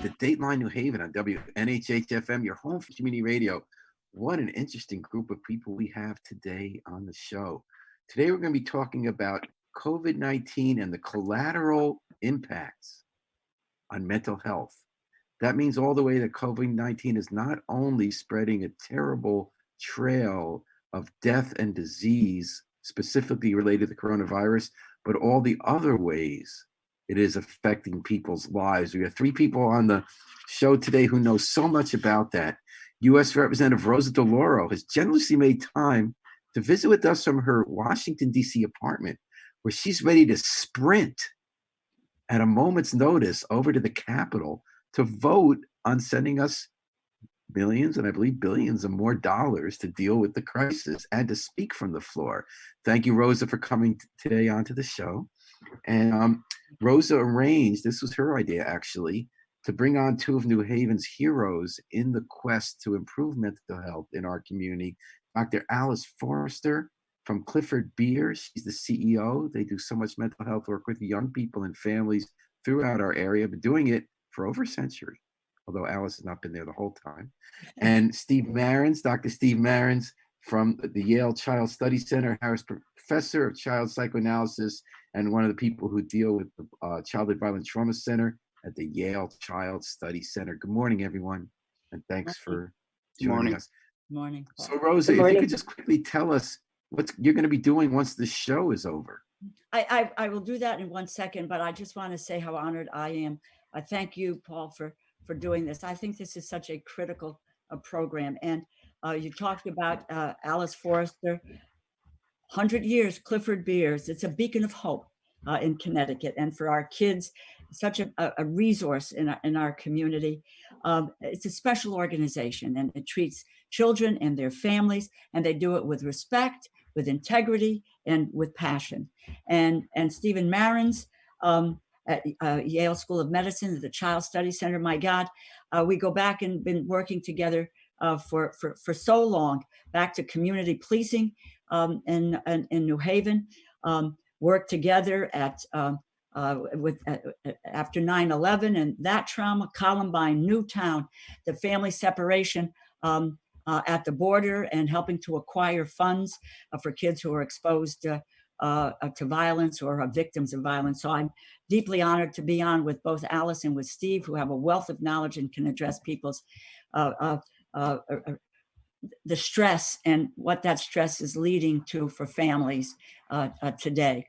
at Dateline New Haven on WNHH-FM, your home for community radio. What an interesting group of people we have today on the show. Today we're going to be talking about COVID-19 and the collateral impacts on mental health. That means all the way that COVID-19 is not only spreading a terrible trail of death and disease, specifically related to coronavirus, but all the other ways it is affecting people's lives. We have three people on the show today who know so much about that. U.S. Representative Rosa DeLauro has generously made time to visit with us from her Washington, D.C. apartment, where she's ready to sprint at a moment's notice over to the Capitol to vote on sending us millions and I believe billions of more dollars to deal with the crisis and to speak from the floor. Thank you, Rosa, for coming today onto the show. And Rosa arranged, this was her idea actually, to bring on two of New Haven's heroes in the quest to improve mental health in our community. Dr. Alice Forrester from Clifford Beers, she's the CEO. They do so much mental health work with young people and families throughout our area, but doing it for over a century, although Alice has not been there the whole time. And Steve Marins, Dr. Steve Marins from the Yale Child Study Center, Harris Professor of Child Psychoanalysis, and one of the people who deal with the Childhood Violence Trauma Center at the Yale Child Study Center. Good morning, everyone, and thanks for joining us. Good morning. So, Rosa, if you could just quickly tell us what you're going to be doing once the show is over. I will do that in 1 second, but I just want to say how honored I am. I thank you, Paul, for doing this. I think this is such a critical program. And you talked about Alice Forrester, 100 years, Clifford Beers. It's a beacon of hope in Connecticut. And for our kids, such a resource in our community. It's a special organization, and it treats children and their families, and they do it with respect, with integrity, and with passion. And Stephen Marins, at Yale School of Medicine, at the Child Study Center. My God, we go back and been working together for so long, back to community policing in New Haven, worked together after 9/11 and that trauma, Columbine, Newtown, the family separation at the border, and helping to acquire funds for kids who are exposed to violence or are victims of violence. So I'm deeply honored to be on with both Alice and with Steve, who have a wealth of knowledge and can address people's the stress and what that stress is leading to for families today.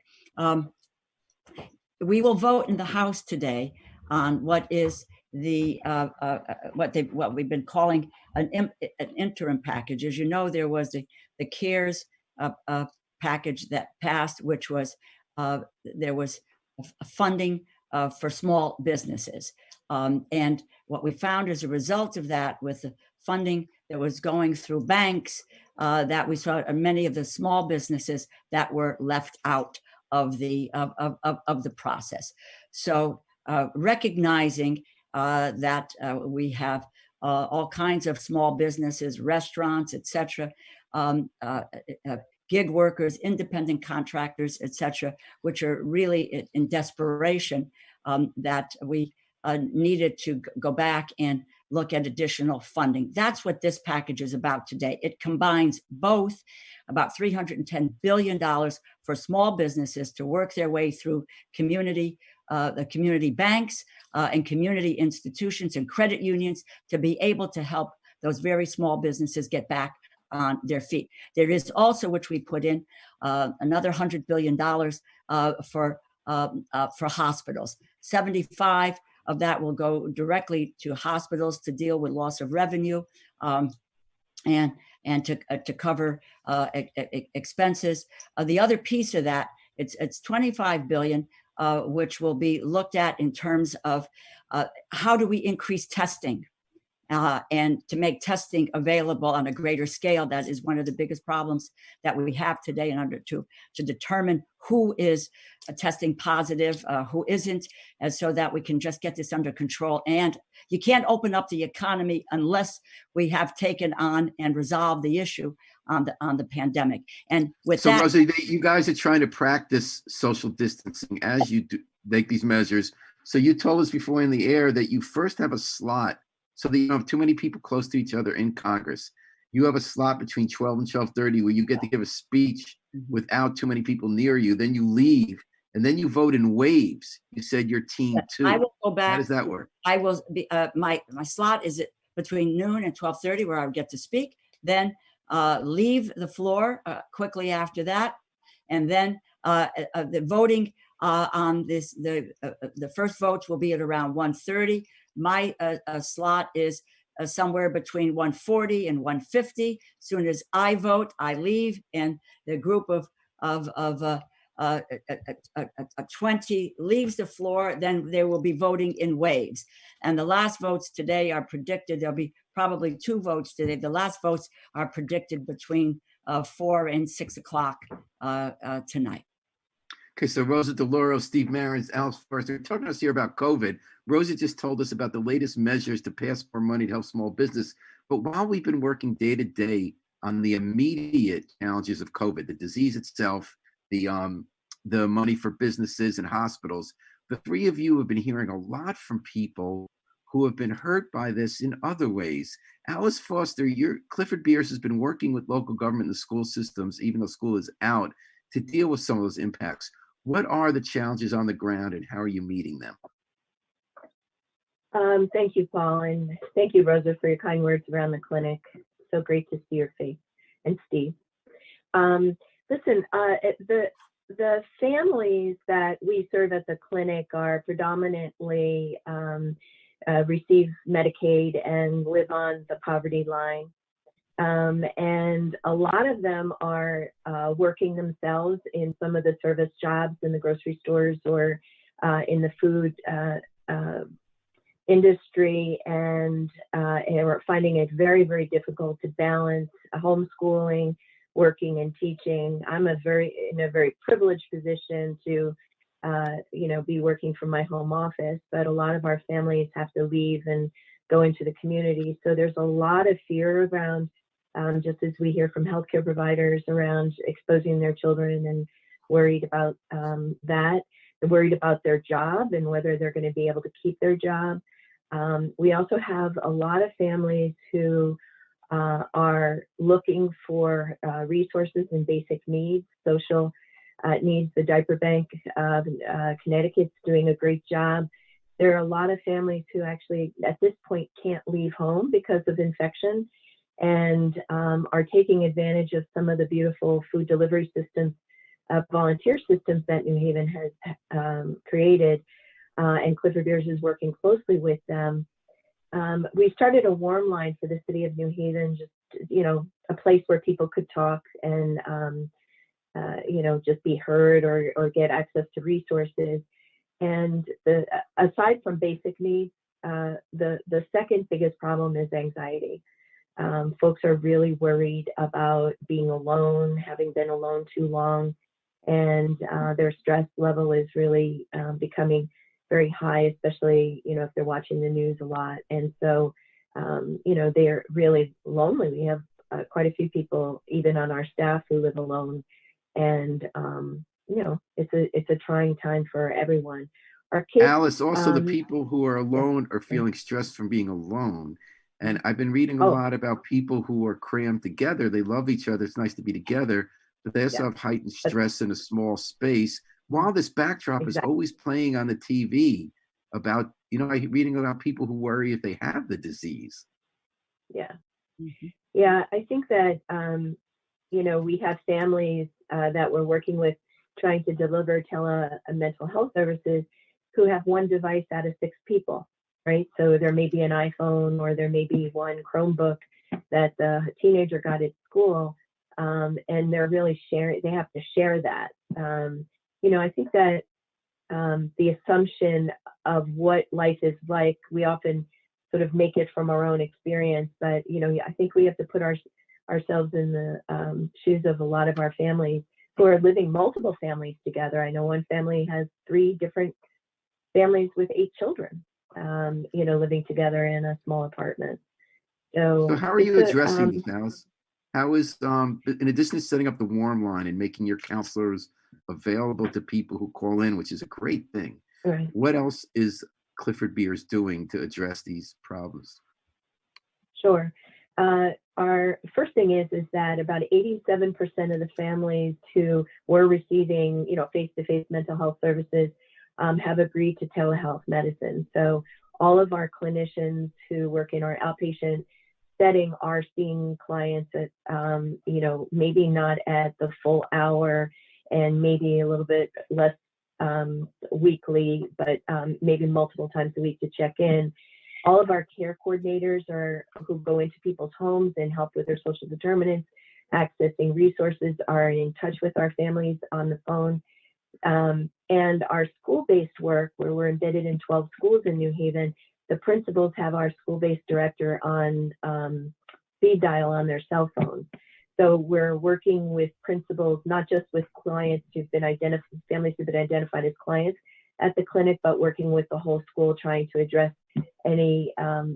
We will vote in the House today on what is the what we've been calling an interim package. As you know, there was the CARES package that passed, which was there was funding for small businesses. And what we found as a result of that, with the funding that was going through banks, that we saw many of the small businesses that were left out of the process. So recognizing that we have all kinds of small businesses, restaurants, et cetera, gig workers, independent contractors, et cetera, which are really in desperation, that we needed to go back and look at additional funding. That's what this package is about today. It combines both about $310 billion for small businesses to work their way through the community banks and community institutions and credit unions to be able to help those very small businesses get back on their feet. There is also, which we put in, another $100 billion for hospitals. 75 of that will go directly to hospitals to deal with loss of revenue and to cover expenses. The other piece of that, it's $25 billion, which will be looked at in terms of how do we increase testing and to make testing available on a greater scale. That is one of the biggest problems that we have today, in order to determine who is testing positive, who isn't, and so that we can just get this under control. And you can't open up the economy unless we have taken on and resolved the issue on the pandemic. And with that, Rosa, you guys are trying to practice social distancing as you make these measures, So you told us before in the air that you first have a slot so that you don't have too many people close to each other in Congress. You have a slot between 12 and 12:30 where you get to give a speech without too many people near you. Then you leave, and then you vote in waves. You said your team I too. will go How back. does that work? I will be my slot is between noon and 12:30 where I would get to speak. Then leave the floor quickly after that, and then the voting on the first votes will be at around 1:30. My slot is somewhere between 1:40 and 1:50. As soon as I vote, I leave, and the group of 20 leaves the floor. Then they will be voting in waves. And the last votes today are predicted. There'll be probably 2 votes today. The last votes are predicted between 4 and 6 o'clock tonight. Okay, so Rosa, DeLauro, Steve Marins, Alice Forrester, we're talking to us here about COVID. Rosa just told us about the latest measures to pass more money to help small business. But while we've been working day to day on the immediate challenges of COVID, the disease itself, the money for businesses and hospitals, the 3 of you have been hearing a lot from people who have been hurt by this in other ways. Alice Foster, Clifford Beers has been working with local government and the school systems, even though school is out, to deal with some of those impacts. What are the challenges on the ground and how are you meeting them? Thank you, Paul, and thank you, Rosa, for your kind words around the clinic. So great to see your face, and Steve. Listen, the families that we serve at the clinic are predominantly receive Medicaid and live on the poverty line. And a lot of them are working themselves in some of the service jobs in the grocery stores or in the food industry, and are finding it very, very difficult to balance homeschooling, working, and teaching. I'm in a very privileged position to be working from my home office, but a lot of our families have to leave and go into the community. So there's a lot of fear around, just as we hear from healthcare providers, around exposing their children, and worried about that. They're worried about their job and whether they're going to be able to keep their job. We also have a lot of families who are looking for resources and basic needs, social needs. The Diaper Bank of Connecticut's doing a great job. There are a lot of families who actually at this point can't leave home because of infection, and are taking advantage of some of the beautiful food delivery systems, volunteer systems that New Haven has created, and Clifford Beers is working closely with them. We started a warm line for the city of New Haven, just, a place where people could talk and, just be heard or get access to resources. And aside from basic needs, the second biggest problem is anxiety. Folks are really worried about being alone, having been alone too long, and their stress level is really becoming very high, especially, if they're watching the news a lot. And so, they're really lonely. We have quite a few people, even on our staff, who live alone. And, it's a trying time for everyone. Our kids, Alice, also the people who are alone are feeling stressed from being alone. And I've been reading a lot about people who are crammed together. They love each other. It's nice to be together, but they also have heightened stress in a small space. While this backdrop is always playing on the TV about, I'm reading about people who worry if they have the disease. Yeah. Mm-hmm. Yeah, I think that, we have families that we're working with trying to deliver mental health services who have one device out of 6 people, right? So there may be an iPhone, or there may be one Chromebook that the teenager got at school, and they're really they have to share that. I think that the assumption of what life is like, we often sort of make it from our own experience, but, I think we have to put ourselves in the shoes of a lot of our families who are living multiple families together. I know one family has 3 different families with 8 children, living together in a small apartment. So how are you addressing this, Alice? How is, in addition to setting up the warm line and making your counselors available to people who call in, which is a great thing, Right. What else is Clifford Beers doing to address these problems? Sure. Our first thing is that about 87% of the families who were receiving, face-to-face mental health services have agreed to telehealth medicine. So all of our clinicians who work in our outpatient setting are seeing clients at, maybe not at the full hour and maybe a little bit less weekly, but maybe multiple times a week to check in. All of our care coordinators who go into people's homes and help with their social determinants, accessing resources, are in touch with our families on the phone. And our school-based work, where we're embedded in 12 schools in New Haven, the principals have our school-based director on speed dial on their cell phones. So we're working with principals, not just with clients who've been identified, families who've been identified as clients at the clinic, but working with the whole school, trying to address any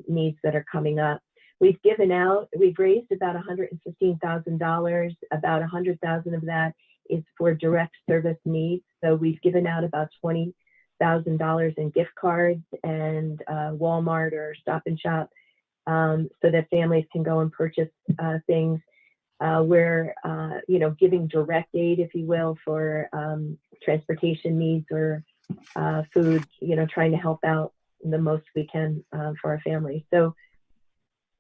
needs that are coming up. We've raised about $115,000. About $100,000 of that is for direct service needs. So we've given out about $20,000 in gift cards and Walmart or Stop and Shop, so that families can go and purchase things. We're giving direct aid, if you will, for transportation needs or food, trying to help out the most we can for our families. So,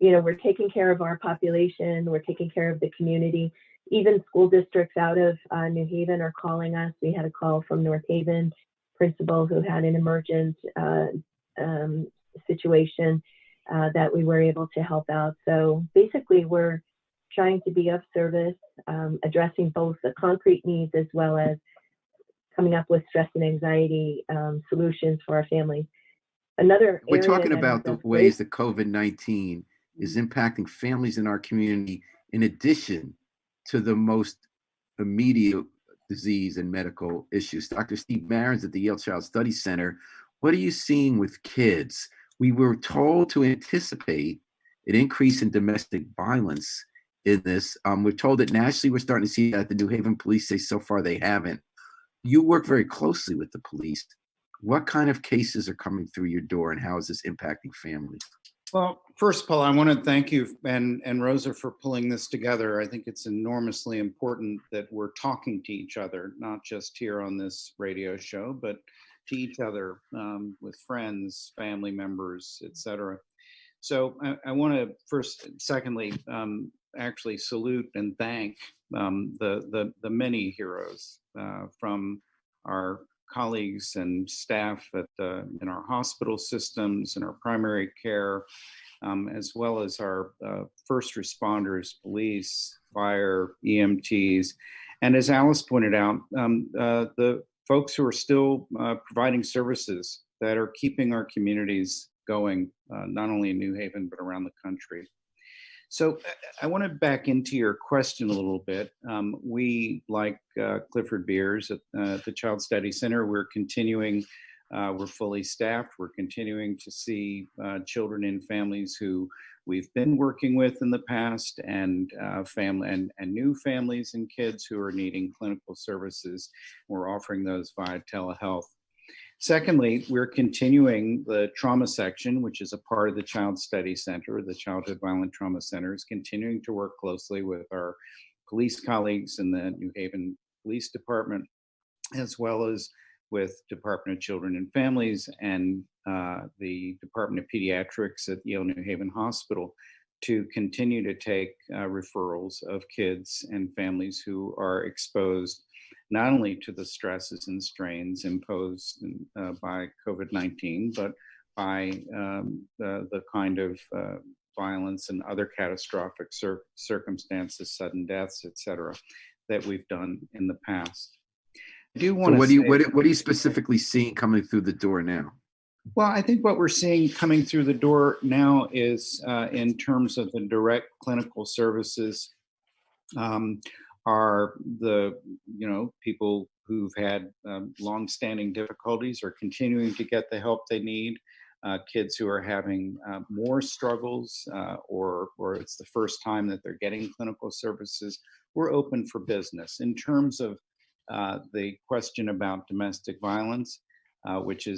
we're taking care of our population, we're taking care of the community. Even school districts out of New Haven are calling us. We had a call from North Haven principal who had an emergent situation that we were able to help out. So basically, we're trying to be of service, addressing both the concrete needs as well as coming up with stress and anxiety solutions for our families. We're talking about the ways that COVID-19 is impacting families in our community, in addition to the most immediate disease and medical issues. Dr. Steve Marins at the Yale Child Study Center, what are you seeing with kids? We were told to anticipate an increase in domestic violence in this. We're told that nationally we're starting to see that. The New Haven police say so far they haven't. You work very closely with the police. What kind of cases are coming through your door, and how is this impacting families? Well, first of all, I want to thank you and Rosa for pulling this together. I think it's enormously important that we're talking to each other, not just here on this radio show, but to each other with friends, family members, etc. So I want to secondly, actually salute and thank the many heroes from our colleagues and staff in our hospital systems, in our primary care, as well as our first responders, police, fire, EMTs, and as Alice pointed out, the folks who are still providing services that are keeping our communities going, not only in New Haven, but around the country. So I want to back into your question a little bit. We, like Clifford Beers at the Child Study Center, we're continuing, we're fully staffed. We're continuing to see children in families who we've been working with in the past, and new families and kids who are needing clinical services. We're offering those via telehealth. Secondly, we're continuing the trauma section, which is a part of the Child Study Center. The Childhood Violent Trauma Center is continuing to work closely with our police colleagues in the New Haven Police Department, as well as with Department of Children and Families and the Department of Pediatrics at Yale New Haven Hospital, to continue to take referrals of kids and families who are exposed not only to the stresses and strains imposed by COVID-19, but by the kind of violence and other catastrophic circumstances, sudden deaths, et cetera, that we've done in the past. I do want what are you specifically seeing coming through the door now? Well, I think what we're seeing coming through the door now is, in terms of the direct clinical services, are the people who've had long-standing difficulties are continuing to get the help they need. Kids who are having more struggles, or it's the first time that they're getting clinical services, we're open for business. In terms of the question about domestic violence, which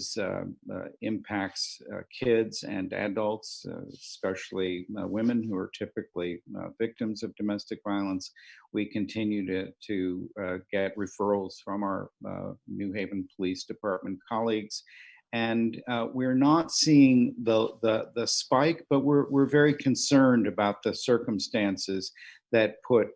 impacts kids and adults, especially women who are typically victims of domestic violence. We continue to get referrals from our New Haven Police Department colleagues. And we're not seeing the spike, but we're very concerned about the circumstances that put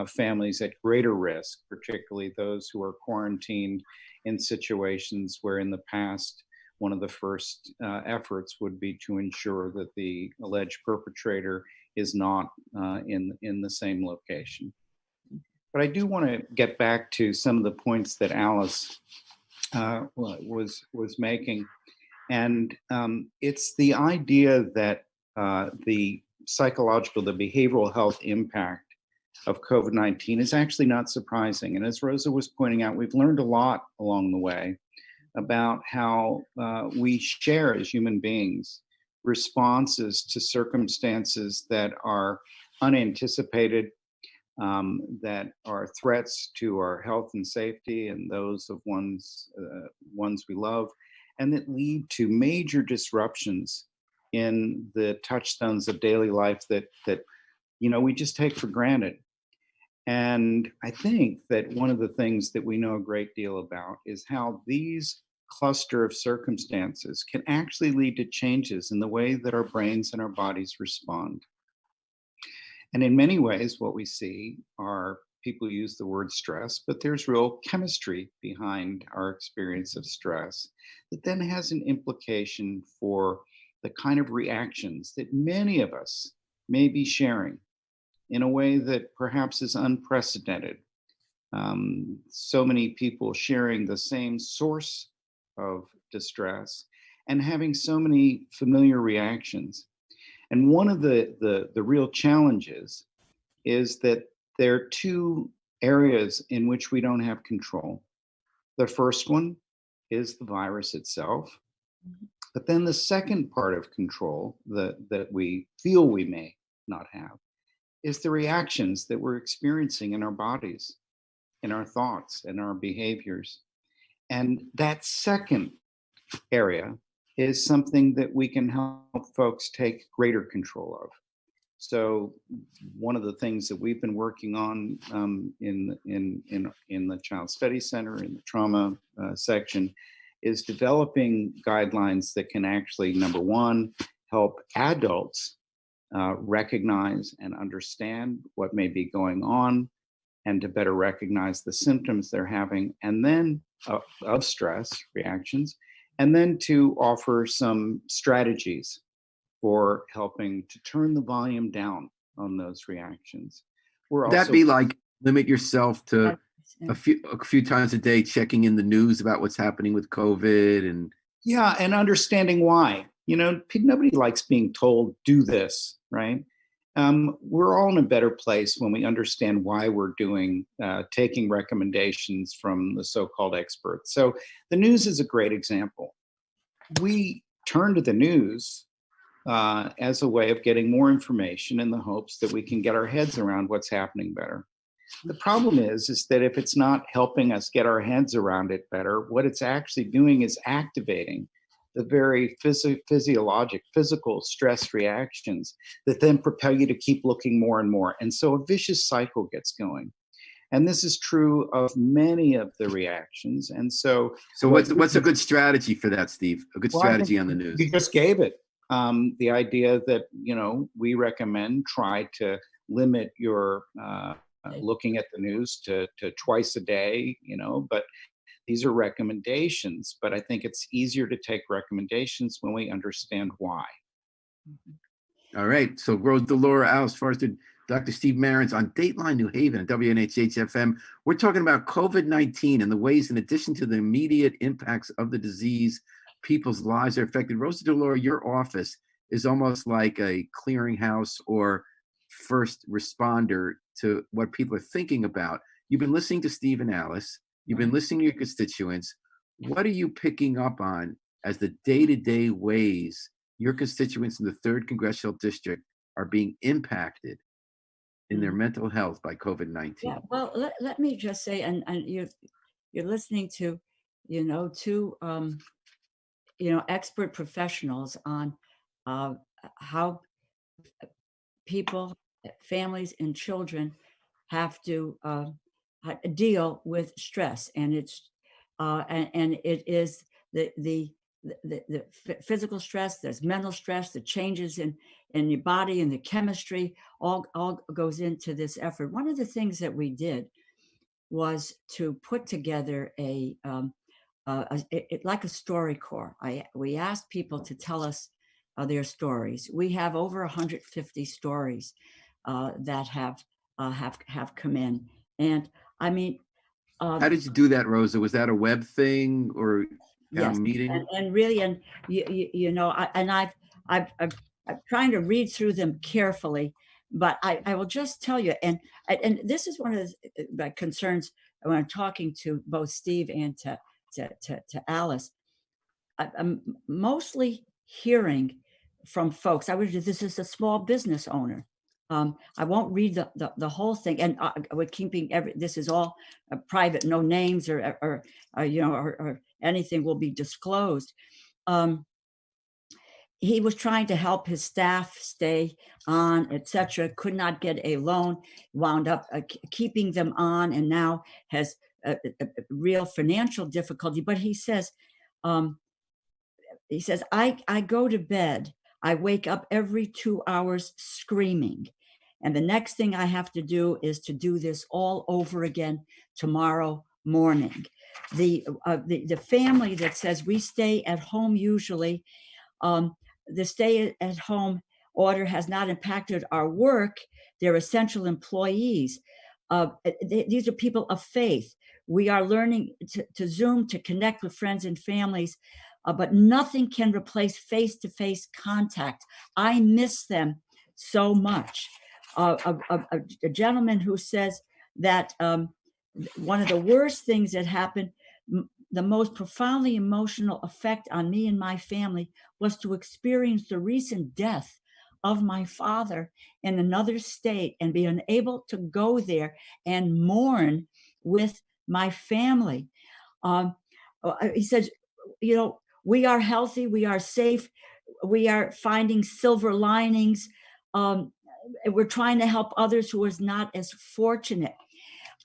families at greater risk, particularly those who are quarantined in situations where in the past, one of the first efforts would be to ensure that the alleged perpetrator is not in the same location. But I do want to get back to some of the points that Alice was making. And it's the idea that the behavioral health impact of COVID-19 is actually not surprising. And as Rosa was pointing out, we've learned a lot along the way about how we share as human beings responses to circumstances that are unanticipated, that are threats to our health and safety and those of ones we love, and that lead to major disruptions in the touchstones of daily life that we just take for granted. And I think that one of the things that we know a great deal about is how these cluster of circumstances can actually lead to changes in the way that our brains and our bodies respond. And in many ways, what we see are people use the word stress, but there's real chemistry behind our experience of stress that then has an implication for the kind of reactions that many of us may be sharing in a way that perhaps is unprecedented. So many people sharing the same source of distress and having so many familiar reactions. And one of the real challenges is that there are two areas in which we don't have control. The first one is the virus itself. But then the second part of control that we feel we may not have is the reactions that we're experiencing in our bodies, in our thoughts, and our behaviors. And that second area is something that we can help folks take greater control of. So one of the things that we've been working on in the Child Study Center, in the trauma section, is developing guidelines that can actually, number one, help adults recognize and understand what may be going on and to better recognize the symptoms they're having, and then of stress reactions, and then to offer some strategies for helping to turn the volume down on those reactions. Would that be like limit yourself to a few times a day checking in the news about what's happening with COVID and and understanding why. Nobody likes being told do this, right? We're all in a better place when we understand why we're taking recommendations from the so-called experts. So the news is a great example. We turn to the news as a way of getting more information in the hopes that we can get our heads around what's happening better. The problem is that if it's not helping us get our heads around it better, what it's actually doing is activating the very physical stress reactions that then propel you to keep looking more and more. And so a vicious cycle gets going. And this is true of many of the reactions. And so what's a good strategy for that, Steve? A good strategy on the news? You just gave it. The idea that, we recommend try to limit your looking at the news to twice a day, but these are recommendations. But I think it's easier to take recommendations when we understand why. All right. So Rosa, DeLauro, Alice Forrester, Dr. Steve Marins on Dateline New Haven and WNHH-FM. We're talking about COVID-19 and the ways, in addition to the immediate impacts of the disease, people's lives are affected. Rosa DeLauro, your office is almost like a clearinghouse or first responder to what people are thinking about. You've been listening to Steve and Alice. You've been listening to your constituents. What are you picking up on as the day-to-day ways your constituents in the 3rd Congressional District are being impacted in their mental health by COVID-19? Yeah, well, let me just say, and you're listening to, two expert professionals on how people, families, and children have to deal with stress, and it is the physical stress, there's mental stress, the changes in your body and the chemistry, all goes into this effort. One of the things that we did was to put together like a story corps. We asked people to tell us their stories. We have over 150 stories that have come in, and I mean, How did you do that, Rosa? Was that a web thing or yes, town meeting? and really, and I'm trying to read through them carefully, but I will just tell you, and this is one of the concerns when I'm talking to both Steve and to Alice. I'm mostly hearing from folks. This is a small business owner. I won't read the whole thing, and we're keeping this is all private, no names or anything will be disclosed. He was trying to help his staff stay on, etc. Could not get a loan, wound up keeping them on, and now has a real financial difficulty. But he says, I go to bed, I wake up every 2 hours screaming. And the next thing I have to do is to do this all over again tomorrow morning. The family that says we stay at home usually, the stay at home order has not impacted our work. They're essential employees. These are people of faith. We are learning to Zoom to connect with friends and families, but nothing can replace face-to-face contact. I miss them so much. A gentleman who says that one of the worst things that happened, the most profoundly emotional effect on me and my family, was to experience the recent death of my father in another state and be unable to go there and mourn with my family. He says, we are healthy, we are safe, we are finding silver linings. We're trying to help others who is not as fortunate.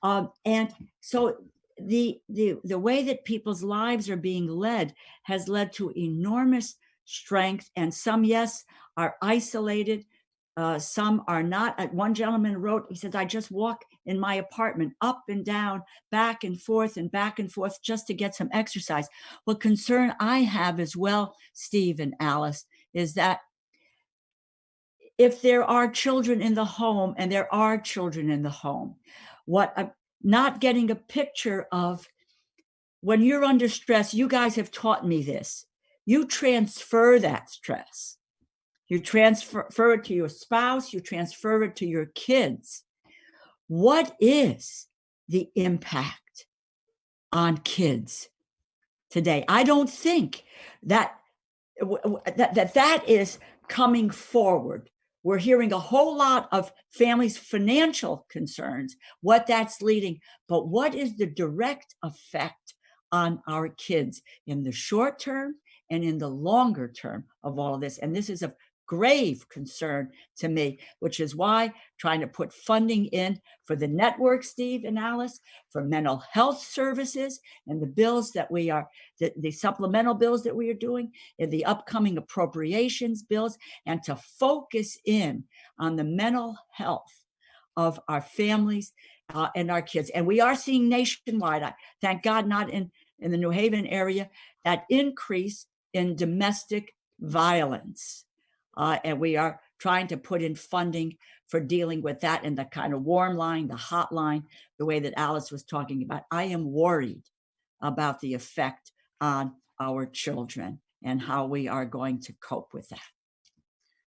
And so the way that people's lives are being led has led to enormous strength, and some, yes, are isolated. Some are not. One gentleman wrote, he says, I just walk in my apartment up and down, back and forth just to get some exercise. What concern I have as well, Steve and Alice, is that if there are children in the home, and there are children in the home, what I'm not getting a picture of, when you're under stress, you guys have taught me this. You transfer that stress. You transfer it to your spouse, you transfer it to your kids. What is the impact on kids today? I don't think that is coming forward. We're hearing a whole lot of families' financial concerns, what that's leading, but what is the direct effect on our kids in the short term and in the longer term of all of this? And this is of grave concern to me, which is why trying to put funding in for the network, Steve and Alice, for mental health services, and the bills that we are, the supplemental bills that we are doing, and the upcoming appropriations bills, and to focus in on the mental health of our families and our kids. And we are seeing nationwide, thank God not in the New Haven area, that increase in domestic violence. And we are trying to put in funding for dealing with that in the kind of warm line, the hotline, the way that Alice was talking about. I am worried about the effect on our children and how we are going to cope with that.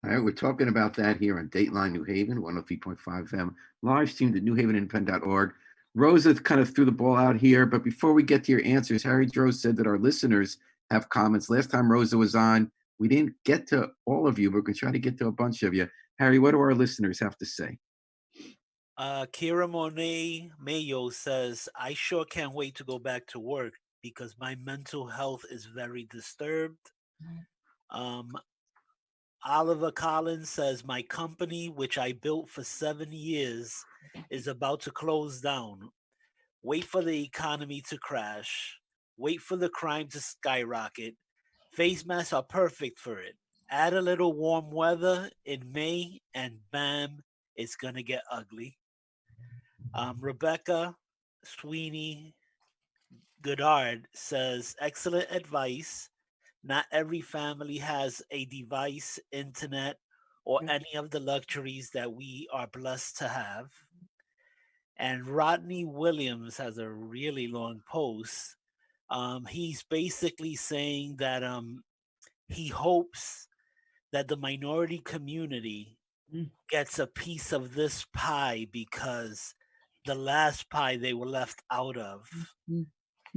All right, we're talking about that here on Dateline New Haven, 103.5 FM, live streamed at newhavenindependent.org. Rosa kind of threw the ball out here, but before we get to your answers, Harry Droz said that our listeners have comments. Last time Rosa was on, we didn't get to all of you, but we're going to try to get to a bunch of you. Harry, what do our listeners have to say? Kira Monet Mayo says, I sure can't wait to go back to work because my mental health is very disturbed. Oliver Collins says, my company, which I built for 7 years, is about to close down. Wait for the economy to crash. Wait for the crime to skyrocket. Face masks are perfect for it. Add a little warm weather in May, and bam, it's going to get ugly. Rebecca Sweeney Goddard says, excellent advice. Not every family has a device, internet, or any of the luxuries that we are blessed to have. And Rodney Williams has a really long post. He's basically saying that he hopes that the minority community gets a piece of this pie because the last pie they were left out of.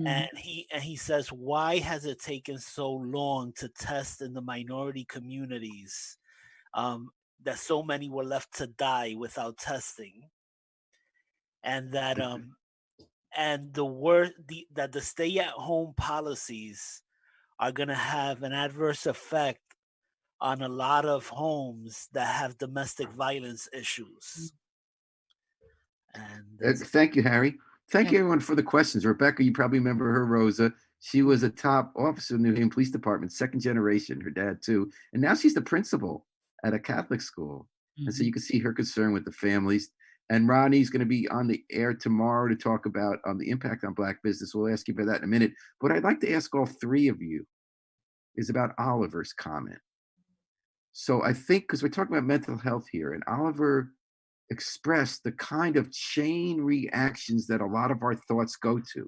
And he says, why has it taken so long to test in the minority communities, that so many were left to die without testing, and that and that the stay-at-home policies are going to have an adverse effect on a lot of homes that have domestic violence issues. And thank you, Harry. Thank you, everyone, for the questions. Rebecca, you probably remember her, Rosa. She was a top officer in the New Haven Police Department, second generation, her dad too. And now she's the principal at a Catholic school. And so you can see her concern with the families. And Ronnie's going to be on the air tomorrow to talk about the impact on Black business. We'll ask you about that in a minute. But I'd like to ask all three of you is about Oliver's comment. So I think, because we're talking about mental health here, and Oliver expressed the kind of chain reactions that a lot of our thoughts go to.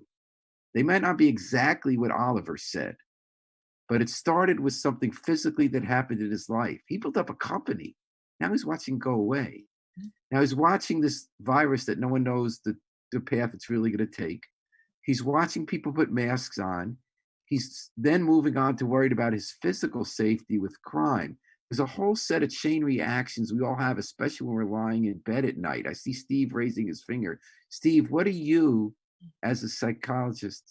They might not be exactly what Oliver said, but it started with something physically that happened in his life. He built up a company. Now he's watching go away. Now he's watching this virus that no one knows the path it's really going to take. He's watching people put masks on. He's then moving on to worried about his physical safety with crime. There's a whole set of chain reactions we all have, especially when we're lying in bed at night. I see Steve raising his finger. Steve, what do you, as a psychiatrist,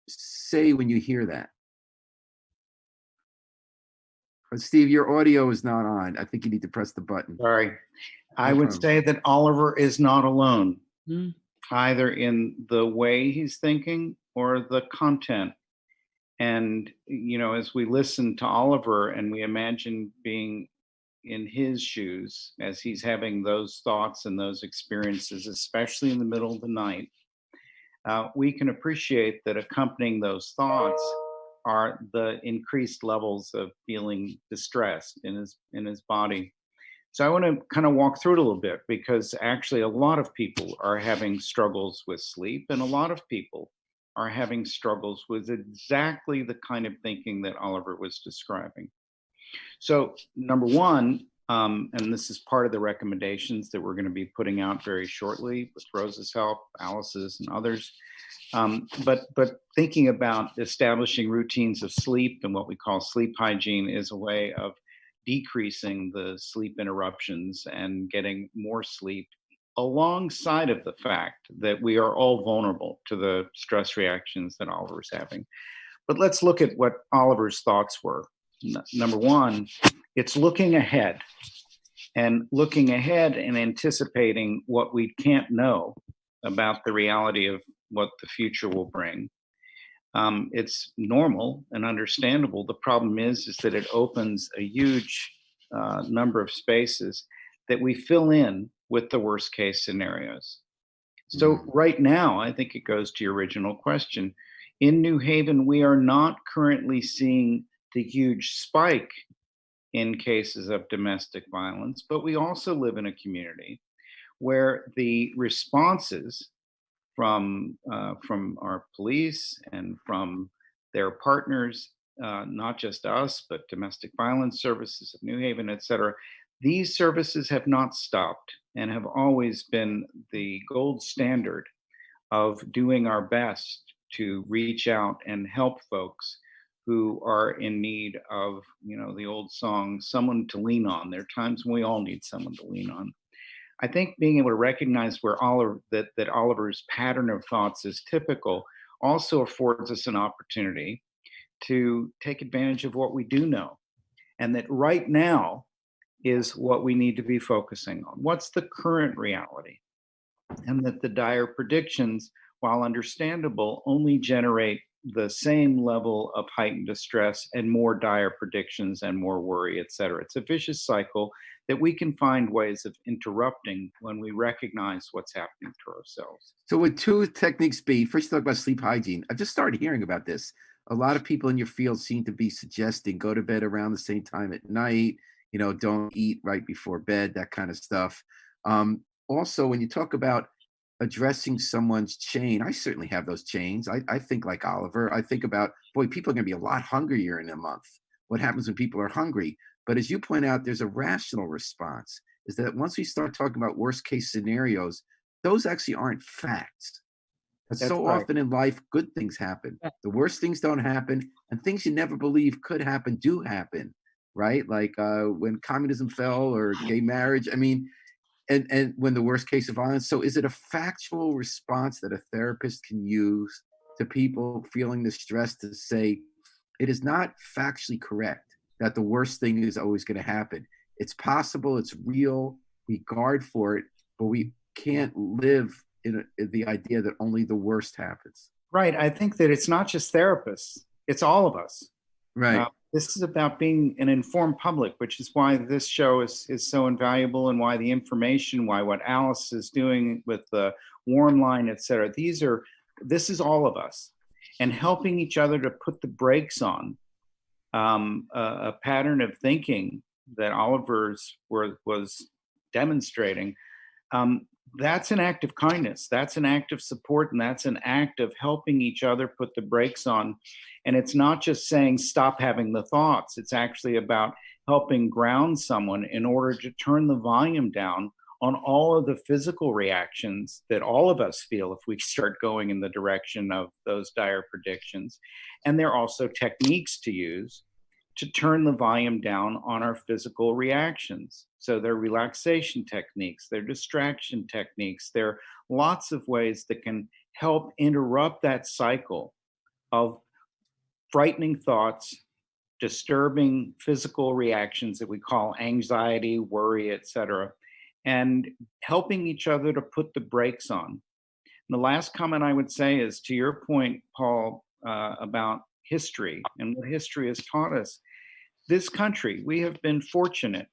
say when you hear that? But Steve, your audio is not on. I think you need to press the button. Sorry. I would say that Oliver is not alone, either in the way he's thinking or the content. And, as we listen to Oliver and we imagine being in his shoes as he's having those thoughts and those experiences, especially in the middle of the night, we can appreciate that accompanying those thoughts are the increased levels of feeling distressed in his body. So I want to kind of walk through it a little bit, because actually a lot of people are having struggles with sleep, and a lot of people are having struggles with exactly the kind of thinking that Oliver was describing. So number one, and this is part of the recommendations that we're going to be putting out very shortly with Rosa's help, Alice's, and others. But thinking about establishing routines of sleep and what we call sleep hygiene is a way of decreasing the sleep interruptions and getting more sleep, alongside of the fact that we are all vulnerable to the stress reactions that Oliver's having. But let's look at what Oliver's thoughts were. Number one, it's looking ahead and anticipating what we can't know about the reality of what the future will bring. It's normal and understandable. The problem is that it opens a huge number of spaces that we fill in with the worst case scenarios. So right now, I think it goes to your original question. In New Haven, we are not currently seeing the huge spike in cases of domestic violence, but we also live in a community where the responses from our police and from their partners, not just us, but domestic violence services of New Haven, et cetera, these services have not stopped and have always been the gold standard of doing our best to reach out and help folks who are in need of, the old song, someone to lean on. There are times when we all need someone to lean on. I think being able to recognize where that Oliver's pattern of thoughts is typical also affords us an opportunity to take advantage of what we do know. And that right now is what we need to be focusing on. What's the current reality? And that the dire predictions, while understandable, only generate the same level of heightened distress and more dire predictions and more worry, et cetera. It's a vicious cycle that we can find ways of interrupting when we recognize what's happening to ourselves. So would two techniques be, first you talk about sleep hygiene. I've just started hearing about this. A lot of people in your field seem to be suggesting go to bed around the same time at night, don't eat right before bed, that kind of stuff. Also, when you talk about addressing someone's chain, I certainly have those chains. I think like Oliver. I think about, boy, people are going to be a lot hungrier in a month. What happens when people are hungry? But as you point out, there's a rational response, is that once we start talking about worst case scenarios, those actually aren't facts. But That's so right. often in life, good things happen. Yeah. The worst things don't happen, and things you never believe could happen do happen, right? Like when communism fell or gay marriage. I mean, and when the worst case of violence. So is it a factual response that a therapist can use to people feeling the stress to say, it is not factually correct that the worst thing is always going to happen? It's possible, it's real, we guard for it, but we can't live in the idea that only the worst happens. Right. I think that it's not just therapists, it's all of us. Right. This is about being an informed public, which is why this show is so invaluable, and why the information, why what Alice is doing with the warm line, et cetera. This is all of us, and helping each other to put the brakes on a pattern of thinking that Oliver's was demonstrating. That's an act of kindness. That's an act of support, and that's an act of helping each other put the brakes on. And it's not just saying stop having the thoughts. It's actually about helping ground someone in order to turn the volume down on all of the physical reactions that all of us feel if we start going in the direction of those dire predictions. And there are also techniques to use to turn the volume down on our physical reactions. So there are relaxation techniques, there are distraction techniques, there are lots of ways that can help interrupt that cycle of frightening thoughts, disturbing physical reactions that we call anxiety, worry, etc., and helping each other to put the brakes on. And the last comment I would say is, to your point, Paul, about history and what history has taught us. This country, we have been fortunate,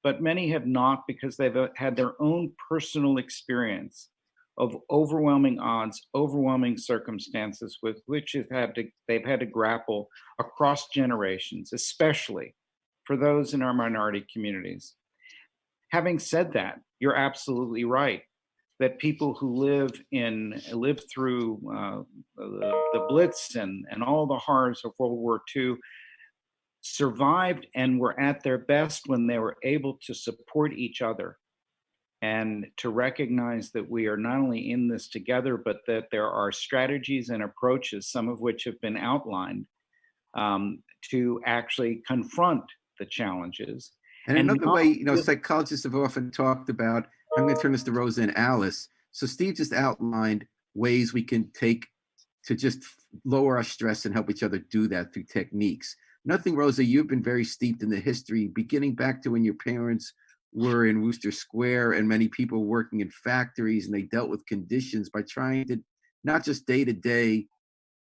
but many have not, because they've had their own personal experience of overwhelming odds, overwhelming circumstances with which they've had to grapple across generations, especially for those in our minority communities. Having said that, you're absolutely right that people who lived through the Blitz and all the horrors of World War II survived and were at their best when they were able to support each other and to recognize that we are not only in this together, but that there are strategies and approaches, some of which have been outlined, to actually confront the challenges. And another way, psychologists have often talked about, I'm going to turn this to Rosa and Alice. So Steve just outlined ways we can take to just lower our stress and help each other do that through techniques. Nothing, Rosa, you've been very steeped in the history, beginning back to when your parents were in Wooster Square and many people working in factories, and they dealt with conditions by trying to not just day to day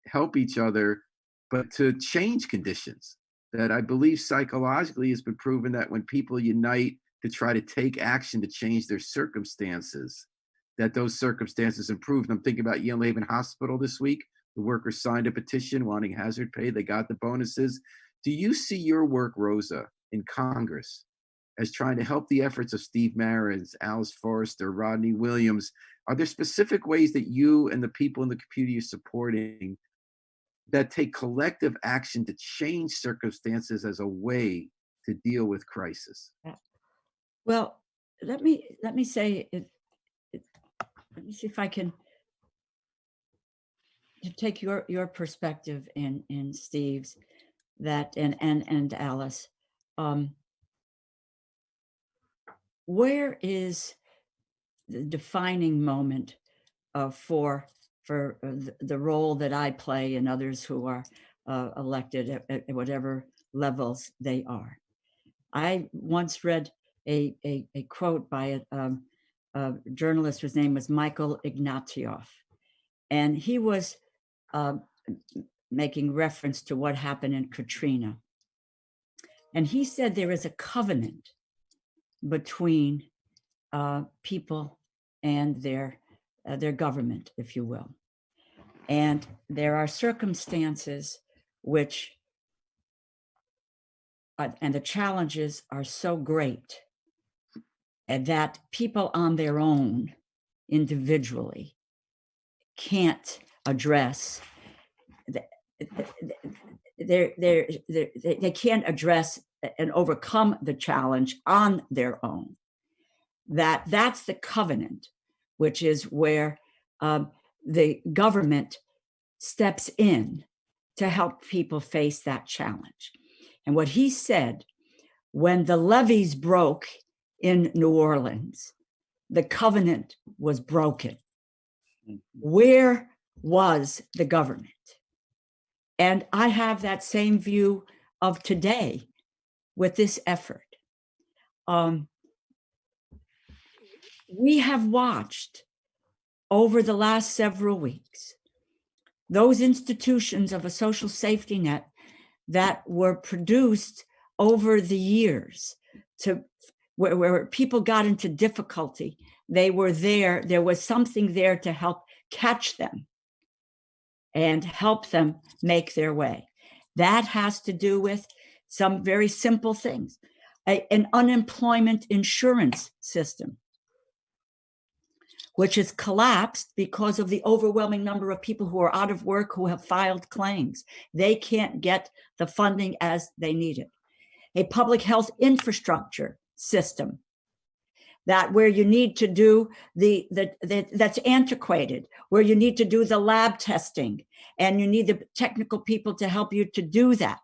help each other, but to change conditions. That I believe psychologically has been proven that when people unite to try to take action to change their circumstances, that those circumstances improve. And I'm thinking about Yale Haven Hospital this week. The workers signed a petition wanting hazard pay. They got the bonuses. Do you see your work, Rosa, in Congress as trying to help the efforts of Steve Marins, Alice Forrester, Rodney Williams? Are there specific ways that you and the people in the community are supporting that take collective action to change circumstances as a way to deal with crisis? Well, let me say let me see if I can take your perspective in Steve's, that and Alice. Where is the defining moment for for the role that I play and others who are elected at whatever levels they are. I once read a quote by a journalist whose name was Michael Ignatieff, and he was making reference to what happened in Katrina. And he said there is a covenant between people and their government, if you will. And there are circumstances which, and the challenges are so great, and that people on their own, individually, can't address. They can't address and overcome the challenge on their own. That's the covenant, which is where the government steps in to help people face that challenge. And what he said, when the levees broke in New Orleans, the covenant was broken. Where was the government? And I have that same view of today with this effort. We have watched over the last several weeks those institutions of a social safety net that were produced over the years to where people got into difficulty. They were there. There was something there to help catch them and help them make their way. That has to do with some very simple things. An unemployment insurance system, which has collapsed because of the overwhelming number of people who are out of work, who have filed claims. They can't get the funding as they need it. A public health infrastructure system that where you need to do that's antiquated, where you need to do the lab testing and you need the technical people to help you to do that,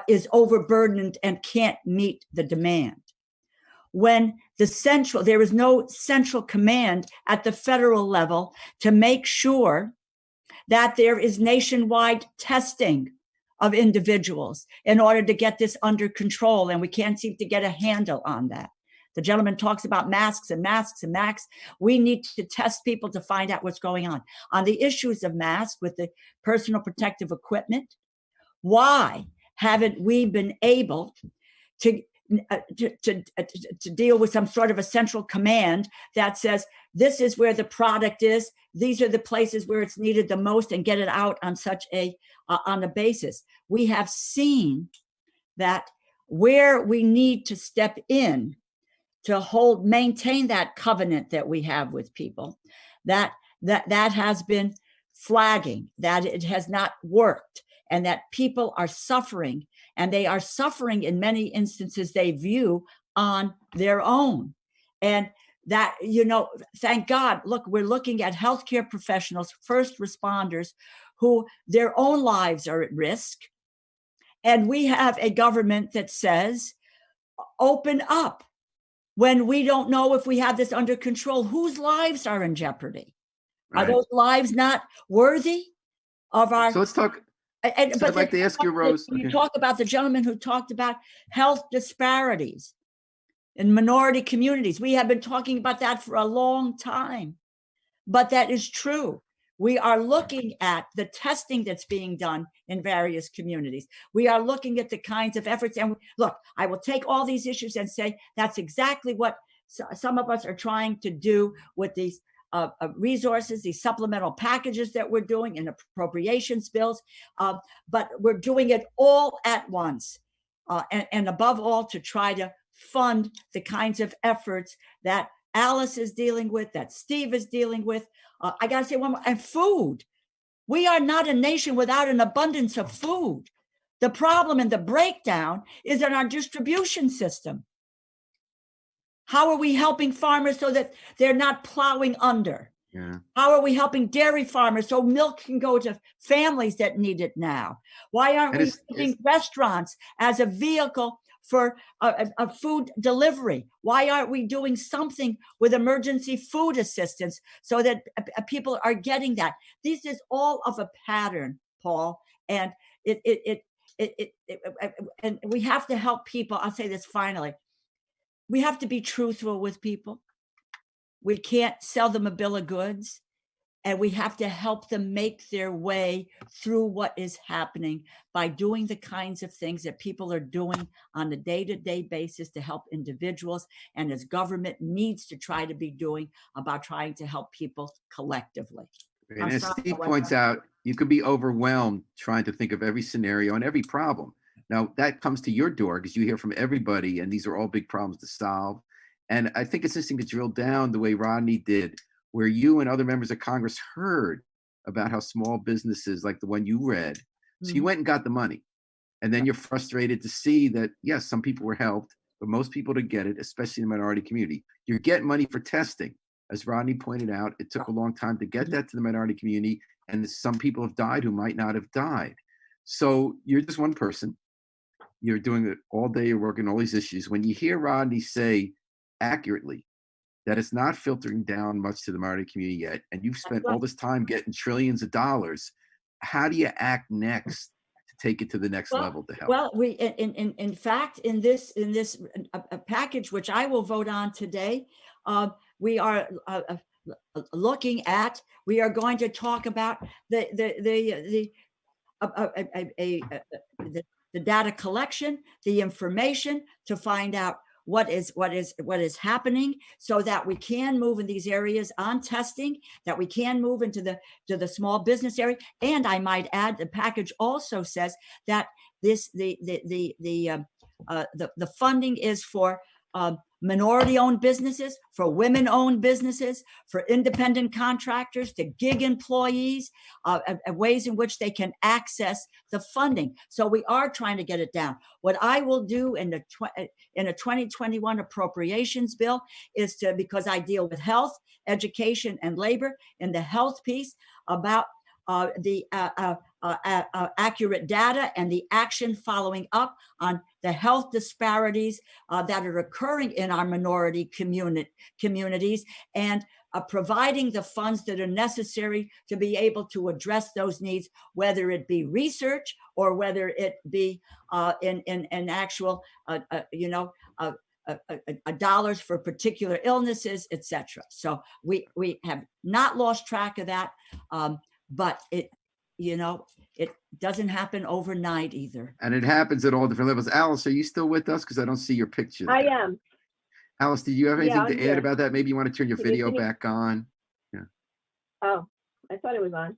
is overburdened and can't meet the demand. When there is no central command at the federal level to make sure that there is nationwide testing of individuals in order to get this under control, and we can't seem to get a handle on that. The gentleman talks about masks and masks and masks. We need to test people to find out what's going on. On the issues of masks with the personal protective equipment, why haven't we been able to deal with some sort of a central command that says, this is where the product is, these are the places where it's needed the most, and get it out on such on a basis? We have seen that where we need to step in to maintain that covenant that we have with people, that has been flagging, that it has not worked, and that people are suffering, and they are suffering in many instances they view on their own. And that, thank God, look, we're looking at healthcare professionals, first responders, who their own lives are at risk. And we have a government that says, open up, when we don't know if we have this under control. Whose lives are in jeopardy? Right. Are those lives not worthy of our... So let's talk... But I'd like to ask you, Rose. You talk about the gentleman who talked about health disparities in minority communities. We have been talking about that for a long time, but that is true. We are looking at the testing that's being done in various communities. We are looking at the kinds of efforts. And look, I will take all these issues and say that's exactly what some of us are trying to do with these resources, these supplemental packages that we're doing in appropriations bills, but we're doing it all at once, and above all to try to fund the kinds of efforts that Alice is dealing with, that Steve is dealing with. I got to say one more, and food. We are not a nation without an abundance of food. The problem and the breakdown is in our distribution system. How are we helping farmers so that they're not plowing under? Yeah. How are we helping dairy farmers so milk can go to families that need it now? Why aren't we using restaurants as a vehicle for a food delivery? Why aren't we doing something with emergency food assistance so that people are getting that? This is all of a pattern, Paul, and and we have to help people. I'll say this finally. We have to be truthful with people. We can't sell them a bill of goods. And we have to help them make their way through what is happening by doing the kinds of things that people are doing on a day-to-day basis to help individuals, and as government needs to try to be doing about trying to help people collectively. And as Steve points out, you could be overwhelmed trying to think of every scenario and every problem. Now, that comes to your door because you hear from everybody, and these are all big problems to solve. And I think it's interesting to drill down the way Rodney did, where you and other members of Congress heard about how small businesses like the one you read, so you went and got the money. And then you're frustrated to see that, yes, some people were helped, but most people didn't get it, especially in the minority community. You're getting money for testing. As Rodney pointed out, it took a long time to get that to the minority community, and some people have died who might not have died. So you're just one person. You're doing it all day, you're working all these issues. When you hear Rodney say accurately that it's not filtering down much to the minority community yet, and you've spent all this time getting trillions of dollars, how do you act next to take it to the next level to help? Well, we, in fact, in this package, which I will vote on today, we are looking at. We are going to talk about the data collection, the information to find out what is happening, so that we can move in these areas on testing, that we can move into the small business area. And I might add, the package also says that the funding is for minority-owned businesses, for women-owned businesses, for independent contractors, to gig employees, ways in which they can access the funding. So we are trying to get it down. What I will do in a 2021 appropriations bill is to, because I deal with health, education, and labor, in the health piece about the accurate data and the action following up on the health disparities that are occurring in our minority communities, and providing the funds that are necessary to be able to address those needs, whether it be research or whether it be in actual, dollars for particular illnesses, etc. So we have not lost track of that. But it doesn't happen overnight either. And it happens at all different levels. Alice, are you still with us? Because I don't see your picture. I am. Alice, do you have anything to here. add about that? Maybe you want to turn your video back on. Yeah. Oh, I thought it was on.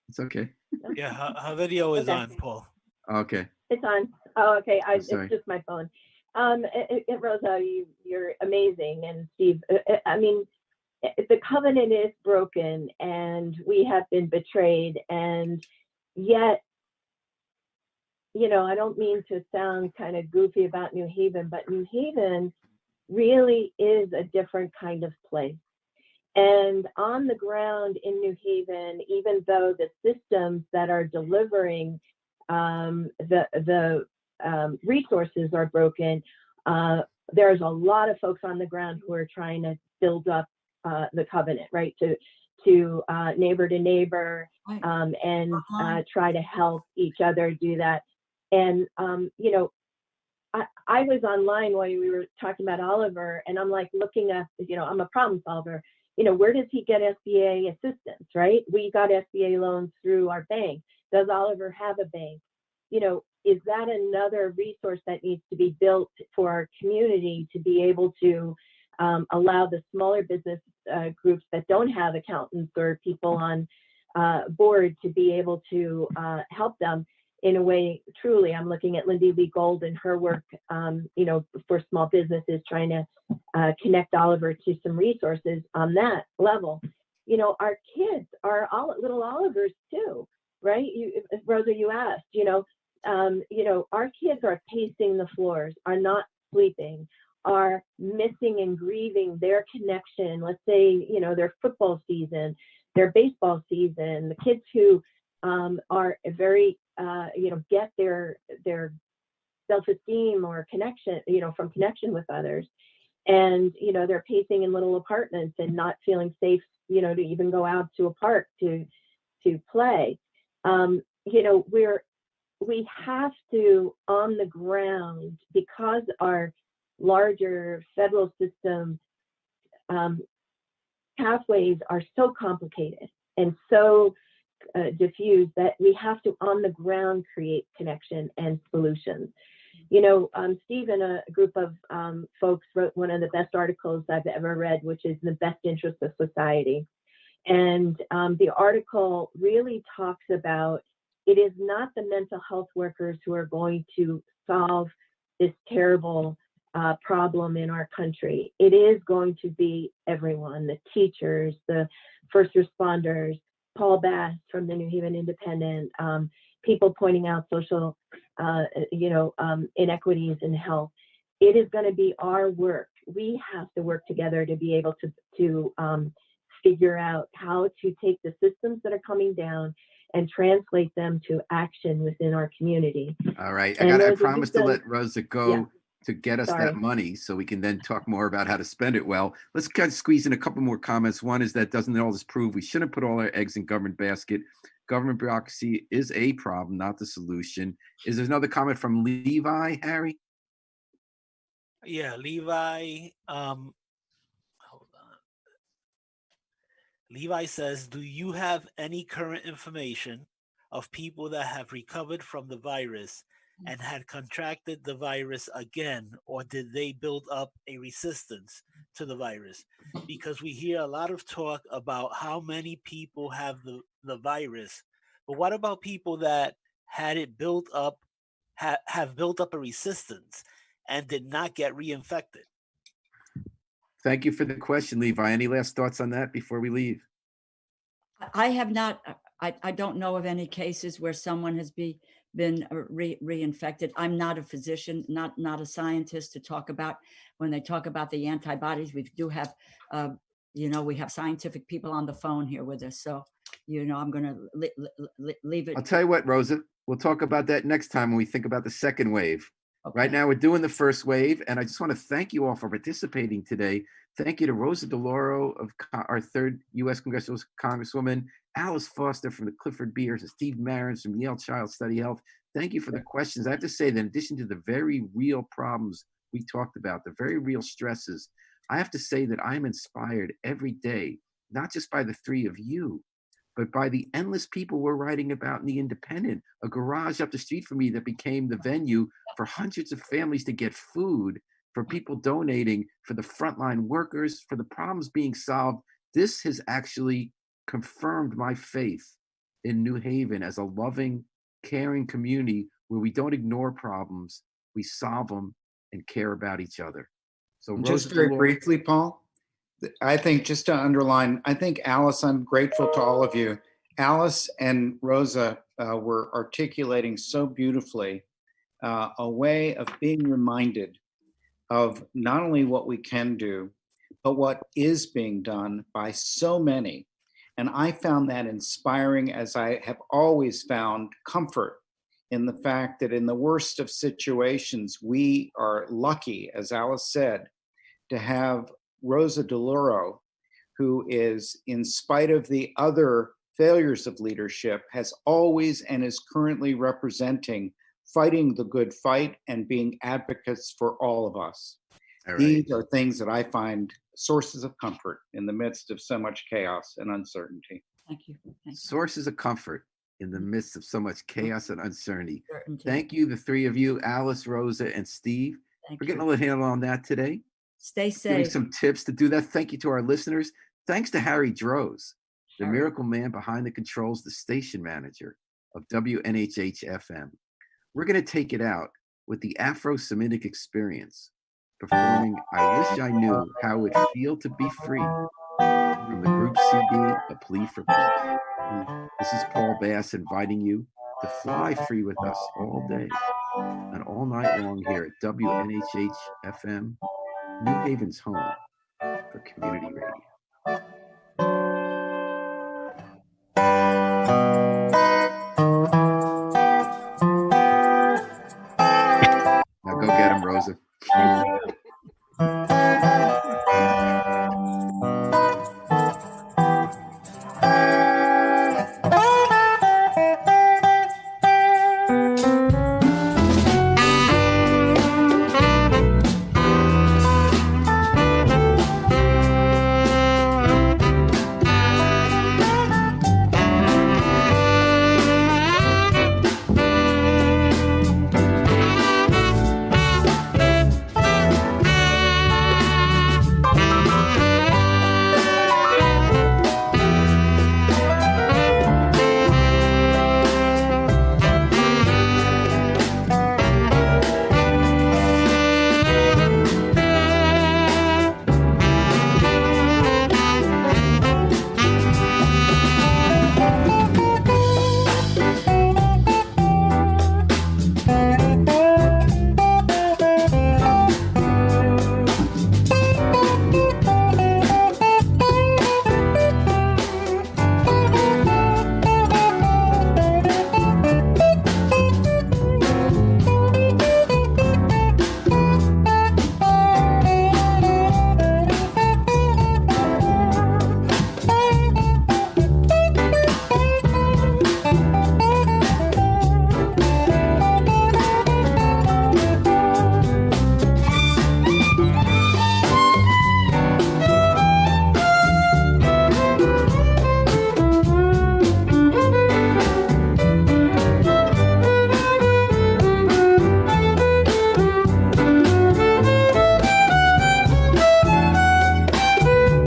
It's okay. Yeah, her video is on, Paul. Okay. It's on. Oh, okay. It's sorry. just my phone. Rosa, you're amazing, and Steve. I mean, the covenant is broken, and we have been betrayed, and yet, I don't mean to sound kind of goofy about New Haven, but New Haven really is a different kind of place. And on the ground in New Haven, even though the systems that are delivering the resources are broken, there's a lot of folks on the ground who are trying to build up the covenant, right? To neighbor to neighbor, and try to help each other do that. And I was online while we were talking about Oliver, and I'm like looking at, I'm a problem solver. Where does he get SBA assistance, right? We got SBA loans through our bank. Does Oliver have a bank? Is that another resource that needs to be built for our community to be able to allow the smaller business groups that don't have accountants or people on board to be able to help them in a way? Truly, I'm looking at Lindy Lee Gold and her work, for small businesses, trying to connect Oliver to some resources on that level. Our kids are all little Olivers too, right? Rosa, you asked, our kids are pacing the floors, are not sleeping, are missing and grieving their connection. Let's say, their football season, their baseball season, the kids who are very, get their self-esteem or connection, from connection with others. And, they're pacing in little apartments and not feeling safe, to even go out to a park to play. We have to, on the ground, because our larger federal system pathways are so complicated and so diffused, that we have to, on the ground, create connection and solutions. Steve and a group of folks wrote one of the best articles I've ever read, which is In the Best Interest of Society. And the article really talks about, it is not the mental health workers who are going to solve this terrible problem in our country. It is going to be everyone, the teachers, the first responders, Paul Bass from the New Haven Independent, people pointing out social, inequities in health. It is going to be our work. We have to work together to be able to figure out how to take the systems that are coming down and translate them to action within our community. All right. I promised to let Rosa go to get us that money so we can then talk more about how to spend it well. Let's kind of squeeze in a couple more comments. One is that doesn't all this prove we shouldn't put all our eggs in government basket? Government bureaucracy is a problem, not the solution. Is there another comment from Levi, Harry? Yeah, Levi. Hold on. Levi says, do you have any current information of people that have recovered from the virus and had contracted the virus again, or did they build up a resistance to the virus? Because we hear a lot of talk about how many people have the virus, but what about people that had it built up, have built up a resistance and did not get reinfected? Thank you for the question, Levi. Any last thoughts on that before we leave? I have not. I don't know of any cases where someone has been reinfected. I'm not a physician, not a scientist to talk about. When they talk about the antibodies, we do have, we have scientific people on the phone here with us. So, I'm going to leave it. I'll tell you what, Rosa, we'll talk about that next time when we think about the second wave. Okay. Right now, we're doing the first wave, and I just want to thank you all for participating today. Thank you to Rosa DeLauro, of our 3rd U.S. Congressional Congresswoman, Alice Foster from the Clifford Beers, and Steve Marins from Yale Child Study Health. Thank you for the questions. I have to say that in addition to the very real problems we talked about, the very real stresses, I have to say that I'm inspired every day, not just by the 3 of you, but by the endless people we're writing about in the Independent, a garage up the street from me that became the venue for hundreds of families to get food, for people donating, for the frontline workers, for the problems being solved. This has actually confirmed my faith in New Haven as a loving, caring community where we don't ignore problems, we solve them and care about each other. So just very briefly, Paul, I think just to underline, I think Alice, I'm grateful to all of you. Alice and Rosa were articulating so beautifully a way of being reminded of not only what we can do, but what is being done by so many. And I found that inspiring, as I have always found comfort in the fact that in the worst of situations, we are lucky, as Alice said, to have Rosa DeLauro, who is, in spite of the other failures of leadership, has always and is currently representing fighting the good fight and being advocates for all of us. Right. These are things that I find sources of comfort in the midst of so much chaos and uncertainty. Thank you. Sources of comfort in the midst of so much chaos and uncertainty. Thank you, the 3 of you, Alice, Rosa, and Steve. We're getting a little handle on that today. Stay safe. Giving some tips to do that. Thank you to our listeners. Thanks to Harry Droz, the miracle man behind the controls, the station manager of WNHH FM. We're going to take it out with the Afro-Semitic Experience, performing I Wish I Knew How It Would Feel to Be Free from the group CD, A Plea for Peace. This is Paul Bass inviting you to fly free with us all day and all night long here at WNHH FM, New Haven's home for community radio. Thank you.